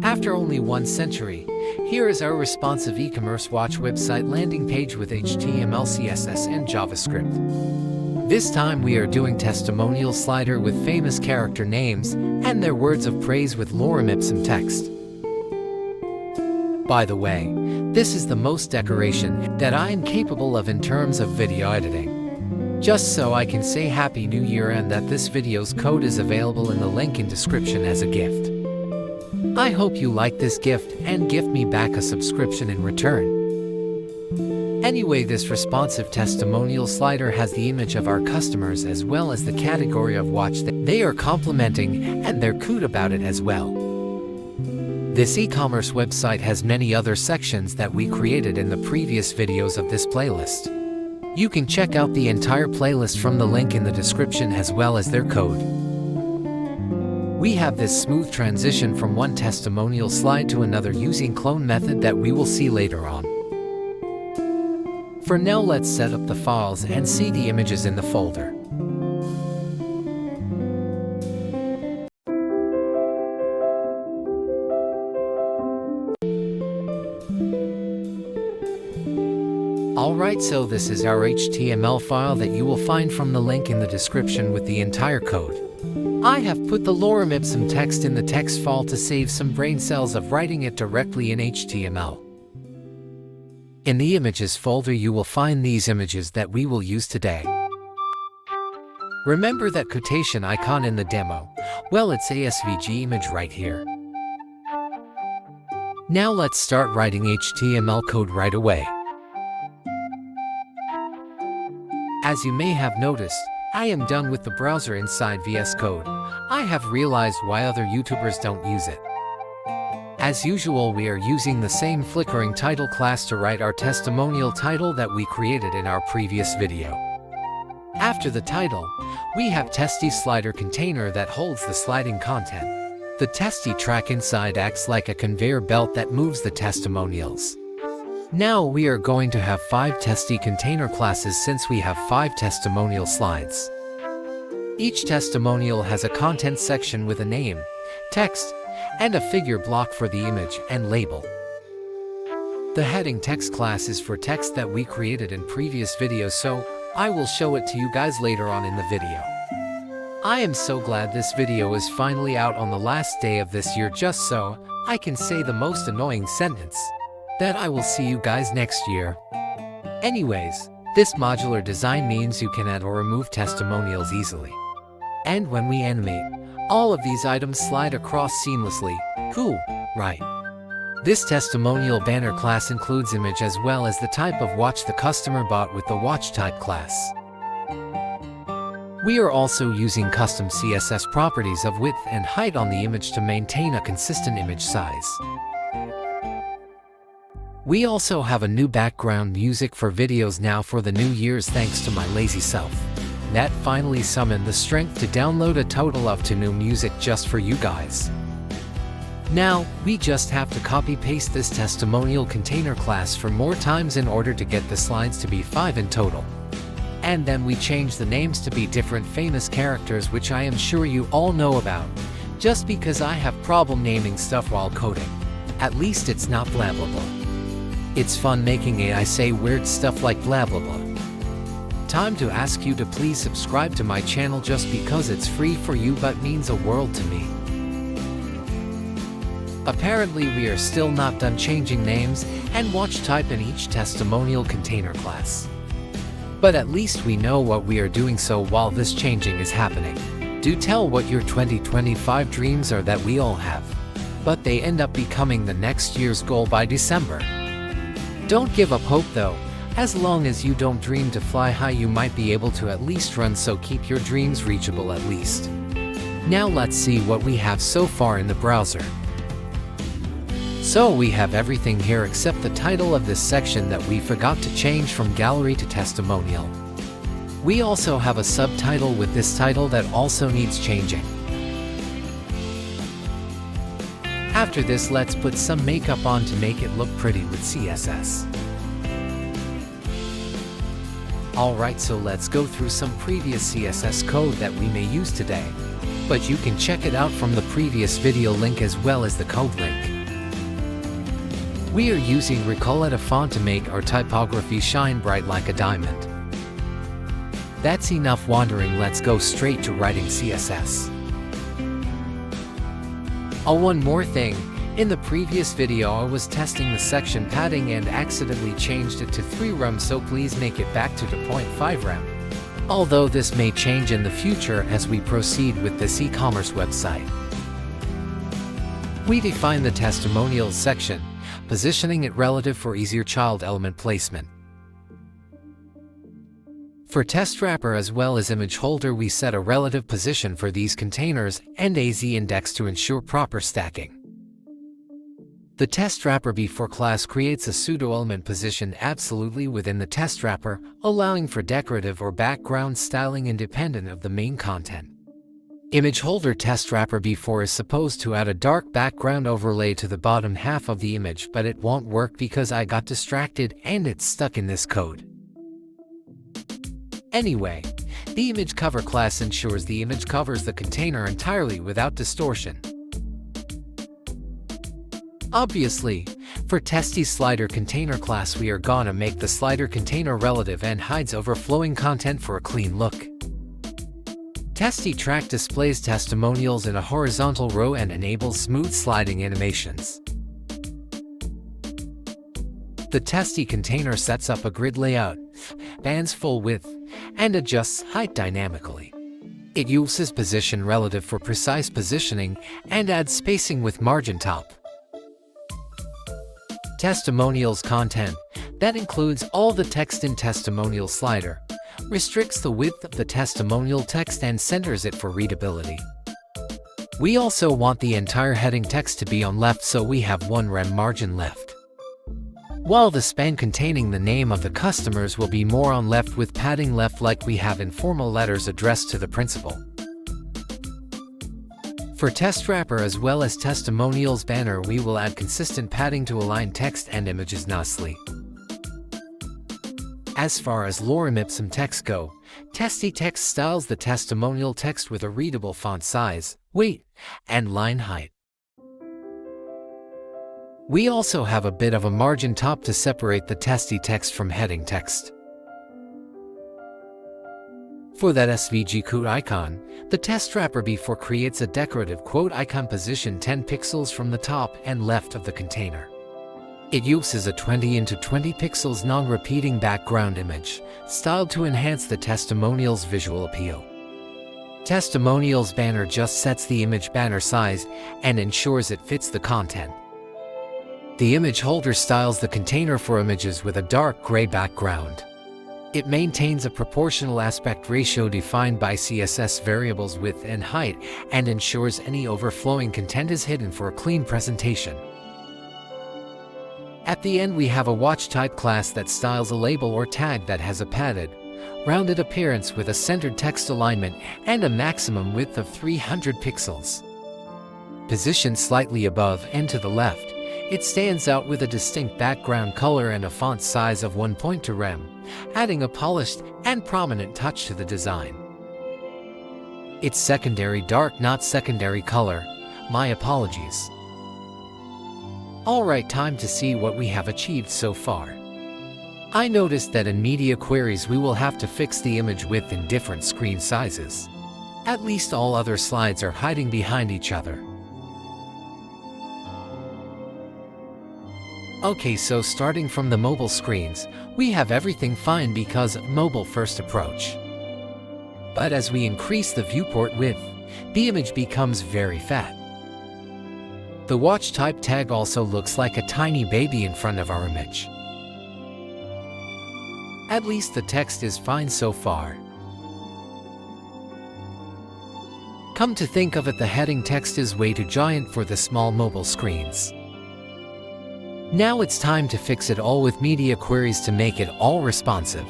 After only 1 century, here is our responsive e-commerce watch website landing page with HTML, CSS, and JavaScript. This time we are doing testimonial slider with famous character names and their words of praise with lorem ipsum text. By the way, this is the most decoration that I am capable of in terms of video editing. Just so I can say Happy New Year and that this video's code is available in the link in description as a gift. I hope you like this gift and gift me back a subscription in return. Anyway, this responsive testimonial slider has the image of our customers as well as the category of watch that they are complimenting, and they're cute about it as well. This e-commerce website has many other sections that we created in the previous videos of this playlist. You can check out the entire playlist from the link in the description as well as their code. We have this smooth transition from one testimonial slide to another using clone method that we will see later on. For now, let's set up the files and see the images in the folder. Alright, so this is our HTML file that you will find from the link in the description with the entire code. I have put the lorem ipsum text in the text file to save some brain cells of writing it directly in HTML. In the images folder you will find these images that we will use today. Remember that quotation icon in the demo? Well, it's a SVG image right here. Now let's start writing HTML code right away. As you may have noticed, I am done with the browser inside VS Code. I have realized why other YouTubers don't use it. As usual, we are using the same flickering title class to write our testimonial title that we created in our previous video. After the title, we have testy slider container that holds the sliding content. The testy track inside acts like a conveyor belt that moves the testimonials. Now we are going to have 5 testy container classes since we have 5 testimonial slides. Each testimonial has a content section with a name, text, and a figure block for the image and label. The heading text class is for text that we created in previous videos, so I will show it to you guys later on in the video. I am so glad this video is finally out on the last day of this year, just so I can say the most annoying sentence, that I will see you guys next year. Anyways, this modular design means you can add or remove testimonials easily. And when we animate, all of these items slide across seamlessly. Cool, right? This testimonial banner class includes image as well as the type of watch the customer bought with the watch type class. We are also using custom CSS properties of width and height on the image to maintain a consistent image size. We also have a new background music for videos now for the New Year's, thanks to my lazy self. That finally summoned the strength to download a total of 2 new music just for you guys. Now, we just have to copy-paste this testimonial container class for more times in order to get the slides to be 5 in total. And then we change the names to be different famous characters, which I am sure you all know about, just because I have problem naming stuff while coding. At least it's not blah blah blah. It's fun making AI say weird stuff like blah blah blah. Time to ask you to please subscribe to my channel just because it's free for you but means a world to me. Apparently we are still not done changing names and watch type in each testimonial container class. But at least we know what we are doing, so while this changing is happening, do tell what your 2025 dreams are that we all have, but they end up becoming the next year's goal by December. Don't give up hope though. As long as you don't dream to fly high, you might be able to at least run, so keep your dreams reachable at least. Now let's see what we have so far in the browser. So we have everything here except the title of this section that we forgot to change from gallery to testimonial. We also have a subtitle with this title that also needs changing. After this, let's put some makeup on to make it look pretty with CSS. Alright, so let's go through some previous CSS code that we may use today. But you can check it out from the previous video link as well as the code link. We are using Recoleta font to make our typography shine bright like a diamond. That's enough wandering, let's go straight to writing CSS. Oh, one more thing. In the previous video I was testing the section padding and accidentally changed it to 3 rem, so please make it back to 0.5 rem. Although this may change in the future as we proceed with this e-commerce website. We define the testimonials section, positioning it relative for easier child element placement. For test wrapper as well as image holder, we set a relative position for these containers and a z-index to ensure proper stacking. The test wrapper before class creates a pseudo-element position absolutely within the test wrapper, allowing for decorative or background styling independent of the main content. Image holder test wrapper before is supposed to add a dark background overlay to the bottom half of the image, but it won't work because I got distracted and it's stuck in this code. Anyway, the image cover class ensures the image covers the container entirely without distortion. Obviously, for Testy Slider container class we are gonna make the slider container relative and hides overflowing content for a clean look. Testy track displays testimonials in a horizontal row and enables smooth sliding animations. The Testy container sets up a grid layout, bands full width, and adjusts height dynamically. It uses position relative for precise positioning and adds spacing with margin top. Testimonials content, that includes all the text in Testimonial Slider, restricts the width of the testimonial text and centers it for readability. We also want the entire heading text to be on left, so we have 1 rem margin left. While the span containing the name of the customers will be more on left with padding left like we have in formal letters addressed to the principal. For test wrapper as well as testimonials banner we will add consistent padding to align text and images nicely. As far as lorem ipsum text go, Testy text styles the testimonial text with a readable font size, weight, and line height. We also have a bit of a margin top to separate the Testy text from heading text. For that SVG quote icon, the test wrapper before creates a decorative quote icon position 10 pixels from the top and left of the container. It uses a 20 into 20 pixels non-repeating background image, styled to enhance the testimonials' visual appeal. Testimonials banner just sets the image banner size and ensures it fits the content. The image holder styles the container for images with a dark gray background. It maintains a proportional aspect ratio defined by CSS variables width and height and ensures any overflowing content is hidden for a clean presentation. At the end we have a watch type class that styles a label or tag that has a padded, rounded appearance with a centered text alignment and a maximum width of 300 pixels. Positioned slightly above and to the left, it stands out with a distinct background color and a font size of 1.2 rem, adding a polished and prominent touch to the design. It's secondary dark, not secondary color. My apologies. Alright, time to see what we have achieved so far. I noticed that in media queries we will have to fix the image width in different screen sizes. At least all other slides are hiding behind each other. Okay, so starting from the mobile screens, we have everything fine because of mobile first approach. But as we increase the viewport width, the image becomes very fat. The watch type tag also looks like a tiny baby in front of our image. At least the text is fine so far. Come to think of it, the heading text is way too giant for the small mobile screens. Now it's time to fix it all with media queries to make it all responsive.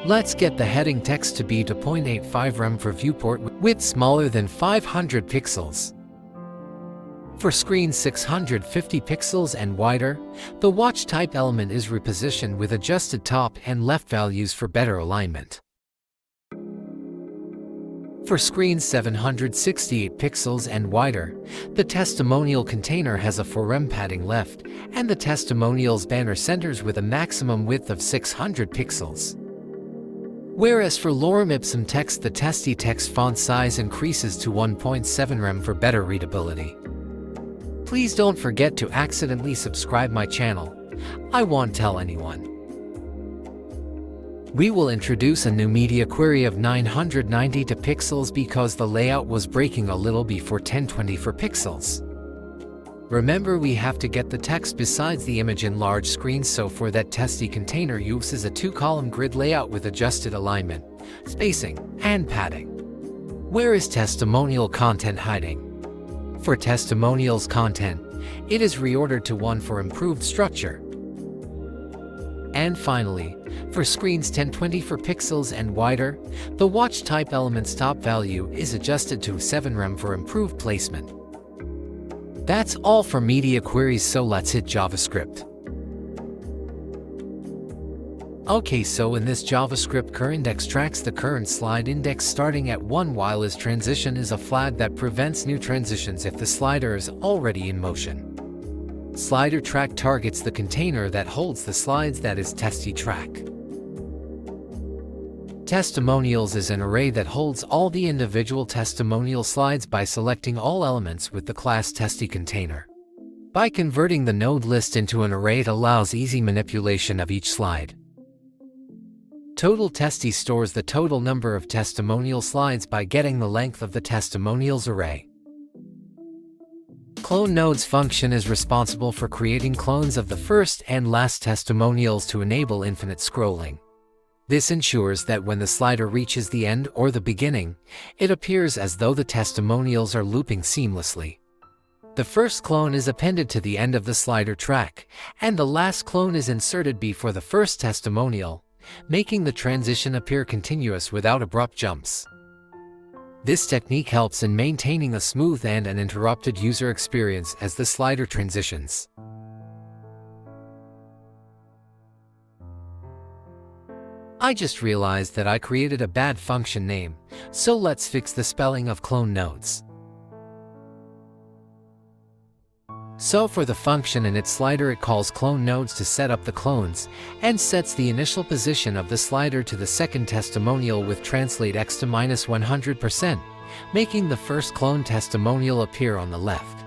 Let's get the heading text to be 0.85 rem for viewport width smaller than 500 pixels. For screen 650 pixels and wider, the watch type element is repositioned with adjusted top and left values for better alignment. For screens 768 pixels and wider, the testimonial container has a 4 padding left, and the testimonials banner centers with a maximum width of 600 pixels. Whereas for lorem ipsum text, the testy text font size increases to 1.7 rem for better readability. Please don't forget to accidentally subscribe my channel. I won't tell anyone. We will introduce a new media query of 990 pixels because the layout was breaking a little before 1024 pixels. Remember, we have to get the text besides the image in large screens, so for that testy container uses a 2-column grid layout with adjusted alignment, spacing, and padding. Where is testimonial content hiding? For testimonials content, it is reordered to 1 for improved structure. And finally, for screens 1024 pixels and wider, the watch type element's top value is adjusted to 7 rem for improved placement. That's all for media queries, so let's hit JavaScript. Okay, so in this JavaScript, curIndex tracks the current slide index starting at 1, while isTransition is a flag that prevents new transitions if the slider is already in motion. Slider track targets the container that holds the slides, that is testy track. Testimonials is an array that holds all the individual testimonial slides by selecting all elements with the class testy container. By converting the node list into an array, it allows easy manipulation of each slide. Total testy stores the total number of testimonial slides by getting the length of the testimonials array. Clone nodes function is responsible for creating clones of the first and last testimonials to enable infinite scrolling. This ensures that when the slider reaches the end or the beginning, it appears as though the testimonials are looping seamlessly. The first clone is appended to the end of the slider track, and the last clone is inserted before the first testimonial, making the transition appear continuous without abrupt jumps. This technique helps in maintaining a smooth and uninterrupted user experience as the slider transitions. I just realized that I created a bad function name, so let's fix the spelling of clone nodes. So for the function in its slider, it calls clone nodes to set up the clones, and sets the initial position of the slider to the second testimonial with translate x to -100%, making the first clone testimonial appear on the left.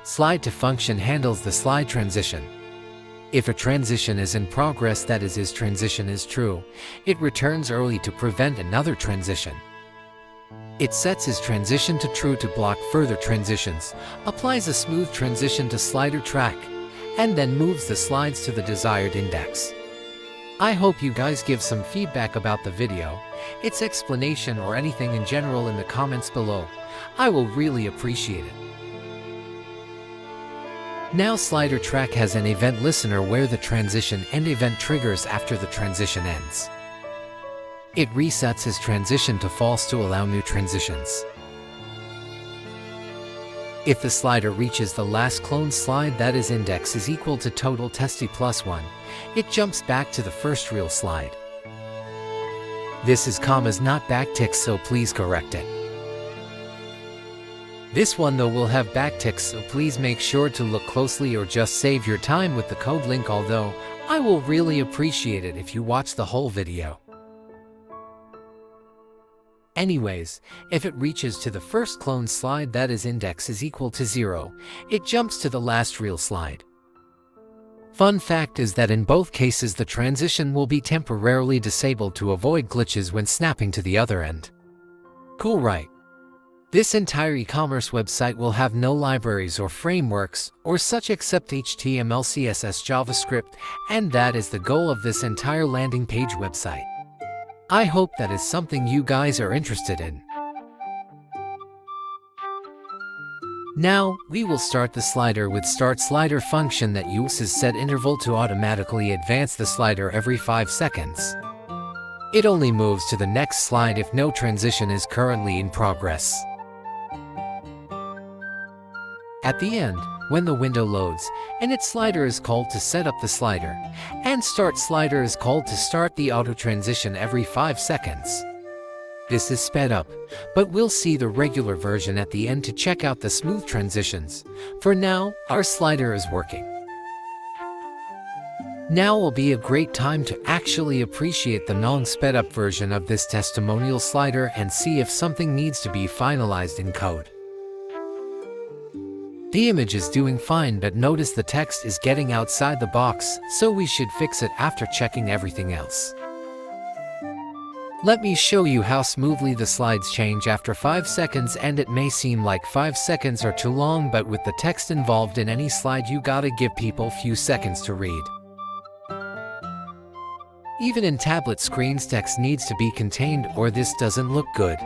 Slide to function handles the slide transition. If a transition is in progress, that is, isTransition is true, it returns early to prevent another transition. It sets isTransition to true to block further transitions, applies a smooth transition to slider track, and then moves the slides to the desired index. I hope you guys give some feedback about the video, its explanation, or anything in general in the comments below. I will really appreciate it. Now slider track has an event listener where the transition end event triggers after the transition ends. It resets his transition to false to allow new transitions. If the slider reaches the last clone slide, that is index is equal to total testy +1, it jumps back to the first real slide. This is commas, not backticks, so please correct it. This one though will have backticks, so please make sure to look closely or just save your time with the code link, although I will really appreciate it if you watch the whole video. Anyways, if it reaches to the first clone slide, that is index is equal to 0, it jumps to the last real slide. Fun fact is that in both cases the transition will be temporarily disabled to avoid glitches when snapping to the other end. Cool, right? This entire e-commerce website will have no libraries or frameworks or such except HTML CSS JavaScript, and that is the goal of this entire landing page website. I hope that is something you guys are interested in. Now, we will start the slider with start slider function that uses set interval to automatically advance the slider every 5 seconds. It only moves to the next slide if no transition is currently in progress. At the end, when the window loads, and its slider is called to set up the slider, and start slider is called to start the auto transition every 5 seconds. This is sped up, but we'll see the regular version at the end to check out the smooth transitions. For now, our slider is working. Now will be a great time to actually appreciate the non-sped up version of this testimonial slider and see if something needs to be finalized in code. The image is doing fine, but notice the text is getting outside the box, so we should fix it after checking everything else. Let me show you how smoothly the slides change after 5 seconds, and it may seem like 5 seconds are too long, but with the text involved in any slide you gotta give people few seconds to read. Even in tablet screens, text needs to be contained or this doesn't look good.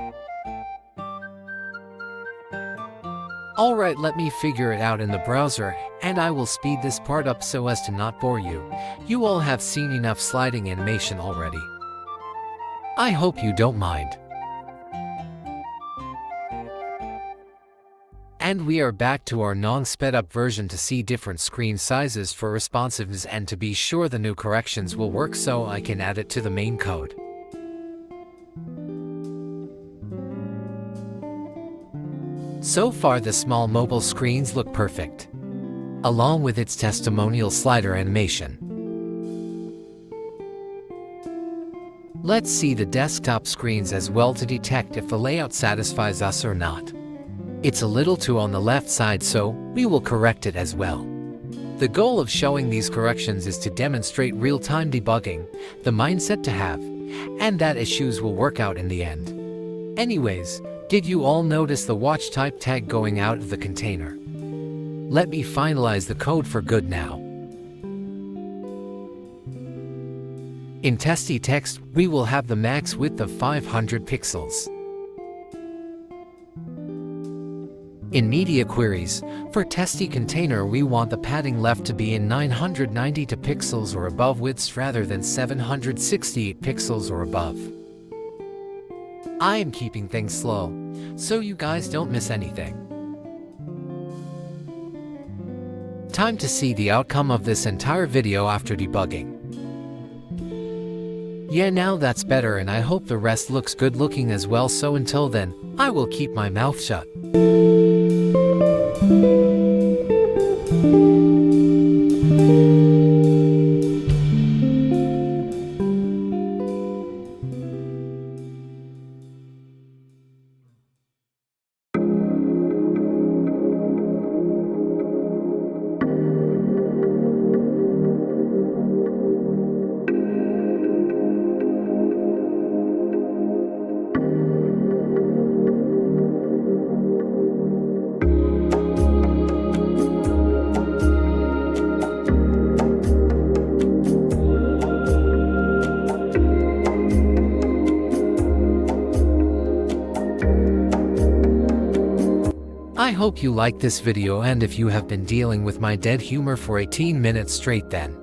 Alright, let me figure it out in the browser, and I will speed this part up so as to not bore you. You all have seen enough sliding animation already. I hope you don't mind. And we are back to our non-sped up version to see different screen sizes for responsiveness and to be sure the new corrections will work so I can add it to the main code. So far the small mobile screens look perfect, along with its testimonial slider animation. Let's see the desktop screens as well to detect if the layout satisfies us or not. It's a little too on the left side, so we will correct it as well. The goal of showing these corrections is to demonstrate real-time debugging, the mindset to have, and that issues will work out in the end. Anyways, did you all notice the watch type tag going out of the container? Let me finalize the code for good now. In testy text, we will have the max width of 500 pixels. In media queries, for testy container we want the padding left to be in 992 pixels or above widths rather than 768 pixels or above. I am keeping things slow, so you guys don't miss anything. Time to see the outcome of this entire video after debugging. Yeah, now that's better, and I hope the rest looks good looking as well, so until then, I will keep my mouth shut. I hope you liked this video, and if you have been dealing with my dead humor for 18 minutes straight, then